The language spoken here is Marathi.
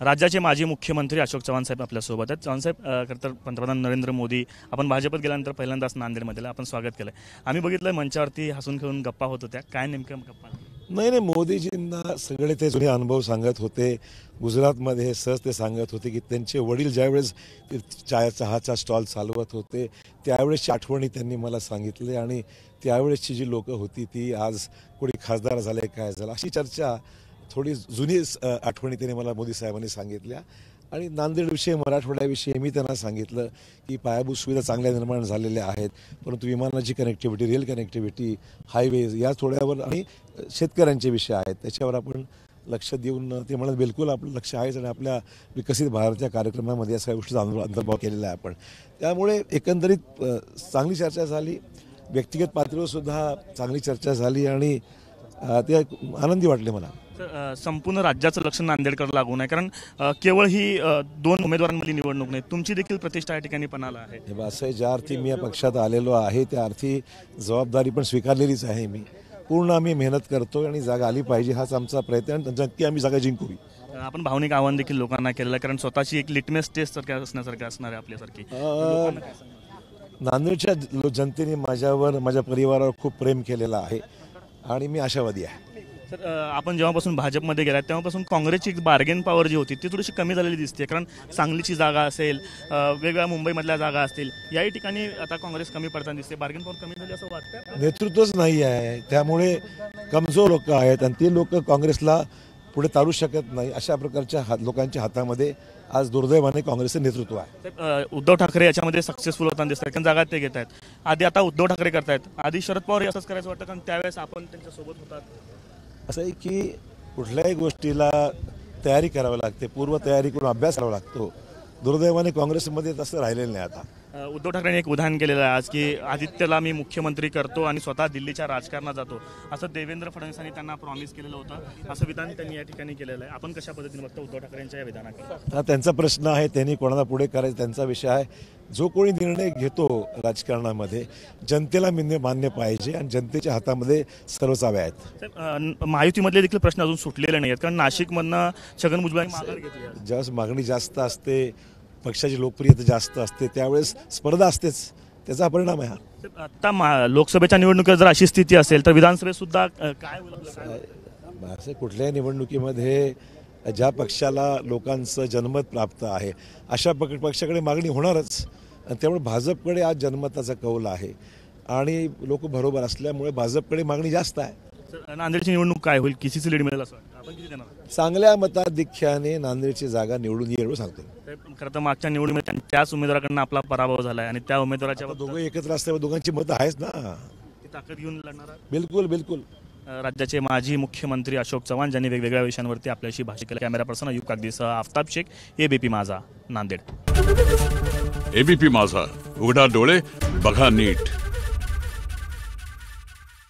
राज्याचे माजी मुख्यमंत्री अशोक चव्हाण साहेब आपल्यासोबत आहेत। चव्हाण साहेब, खरं तर पंतप्रधान नरेंद्र मोदी आपण भाजपत गेल्यानंतर पहिल्यांदाच नांदेडमध्ये आपण स्वागत केलं। आम्ही बघितलं मंचावरती हसून खेळून गप्पा होत होत्या, काय नेमकं गप्पा? नाही, मोदीजींना सगळे ते जुने अनुभव सांगत होते। गुजरातमध्ये सहज ते सांगत होते की त्यांचे वडील ज्यावेळेस चहाचा स्टॉल चालवत होते त्यावेळेसची आठवणी त्यांनी मला सांगितले आणि त्यावेळेसची जी लोकं होती ती आज कोणी खासदार झाले काय झालं अशी चर्चा थोडी जुनी आठवणी त्यांनी मला मोदी साहेबांनी सांगितल्या। आणि नांदेडविषयी मराठवाड्याविषयी मी त्यांना सांगितलं की पायाभूत सुविधा चांगल्या निर्माण झालेल्या आहेत, परंतु विमानाची कनेक्टिव्हिटी, रेल कनेक्टिव्हिटी, हायवेज या थोड्यावर आणि शेतकऱ्यांचे विषय आहेत त्याच्यावर आपण लक्ष देऊन ते म्हणत बिलकुल आपलं लक्ष आहेच आणि आपल्या विकसित भारत या कार्यक्रमामध्ये या सगळ्या गोष्टीचा अंतर्भाव केलेला आहे आपण। त्यामुळे एकंदरीत चांगली चर्चा झाली, व्यक्तिगत पातळीवर सुद्धा चांगली चर्चा झाली आणि ते आनंदी वाटले मला। संपूर्ण राज्याचं लक्ष नांदेडकडे लागून आहे, कारण केवळ ही दोन उमेदवारांमधली निवडणूक नाही, तुमची देखील प्रतिष्ठा या ठिकाणी पणाला आहे। असं ज्या अर्थी मी या पक्षात आलेलो आहे त्या अर्थी जबाबदारी पण स्वीकारलेलीच आहे। मी पूर्ण आम्ही मेहनत करतो आणि जागा आली पाहिजे हाच आमचा प्रयत्न आणि नक्की आम्ही जागा जिंकू। आपण भावनिक आव्हान देखील लोकांना केलेलं आहे, कारण स्वतःची एक लिटमेस टेस्ट सारखं असण्यासारखं असणार आहे आपल्यासारखी। नांदेडच्या जनतेने माझ्यावर, माझ्या परिवारावर खूप प्रेम केलेलं आहे आणि मी आशावादी आहे। सर, आपण जेव्हापासून भाजपमध्ये गेलात तेव्हापासून काँग्रेसची एक बार्गेन पॉवर जी होती ती थोडीशी कमी झालेली दिसते, कारण सांगलीची जागा असेल, वेगवेगळ्या मुंबईमधल्या जागा असतील, याही ठिकाणी आता काँग्रेस कमी पडताना दिसते। बार्गेन पॉवर कमी झाली असं वाटतं? नेतृत्वच नाही आहे, त्यामुळे कमजोर लोक आहेत आणि ते लोक काँग्रेसला पुढे तारू शकत नाही। अशा प्रकारच्या लोकांच्या हातामध्ये आज दुर्दैवाने काँग्रेसचं नेतृत्व आहे। उद्धव ठाकरे याच्यामध्ये सक्सेसफुल होताना दिसतात, कारण जागा ते घेत आहेत। आधी आता उद्धव ठाकरे करतायत, आधी शरद पवार असंच करायचं वाटतं, कारण त्यावेळेस आपण त्यांच्यासोबत होतात। असं आहे की कुठल्याही गोष्टीला तयारी करावी लागते, पूर्वतयारी करून अभ्यास करावा लागतो। दुर्दैवाने काँग्रेसमध्ये तसं राहिलेलं नाही। आता उद्धव ठाकरेंनी एक उदाहरण केलेलं आहे आज की आदित्यला मी मुख्यमंत्री करतो आणि स्वतः दिल्लीच्या राजकारणात जातो, असं देवेंद्र फडणवीसांनी त्यांना प्रॉमिस केलेलं होतं, असं विधान त्यांनी या ठिकाणी केलेलं आहे। आपण कशा पद्धतीने बघतो उद्धव ठाकरेंच्या या विधानाकडे? हा त्यांचा प्रश्न आहे, त्यांनी कोणाला पुढे करायचं त्यांचा विषय आहे। जो कोणी निर्णय घेतो राजकारणामध्ये जनतेला मान्य पाहिजे आणि जनतेच्या हातामध्ये सर्व चाव्या आहेत। महायुतीमधले देखील प्रश्न अजून सुटलेले नाही आहेत, कारण नाशिकमधनं छगन भुजबळांनी माघार घेतली। ज्यावेळेस मागणी जास्त असते, पक्षाची लोकप्रियता जास्त असते, त्यावेळेस स्पर्धा असतेच, त्याचा परिणाम आहे हा। आता लोकसभेच्या निवडणुकीत जर अशी स्थिती असेल तर विधानसभेत सुद्धा काय असं कुठल्याही निवडणुकीमध्ये ज्या पक्षाला लोकांचं जनमत प्राप्त आहे अशा पक्षाकडे मागणी होणारच, आणि त्यामुळे भाजपकडे आज जनमताचा कौल आहे आणि लोक बरोबर असल्यामुळे भाजपकडे मागणी जास्त आहे। नांदेडची निवडणूक काय होईल, कितीची लीड मिळेल असं आपण किती देणार? चांगल्या मताधिक्याने नांदेडची जागा निवडून येईल सांगतो। खरं तर मागच्या निवडणुकीत त्याच उमेदवाराकडनं आपला पराभव झालाय आणि त्या उमेदवाराच्या दोघं एकत्र असल्यावर दोघांची मतं आहेच ना, ती ताकद घेऊन लढणार। बिलकुल बिलकुल। राज्याचे माजी मुख्यमंत्री अशोक चव्हाण ज्यांनी वेगवेगळ्या विषयांवरती आपल्याशी भाष्य केलं। कॅमेरा पर्सन अयूब कागदीसह आफताब शेख, एबीपी माझा, नांदेड। एबीपी माझा, उघडा डोळे बघा नीट।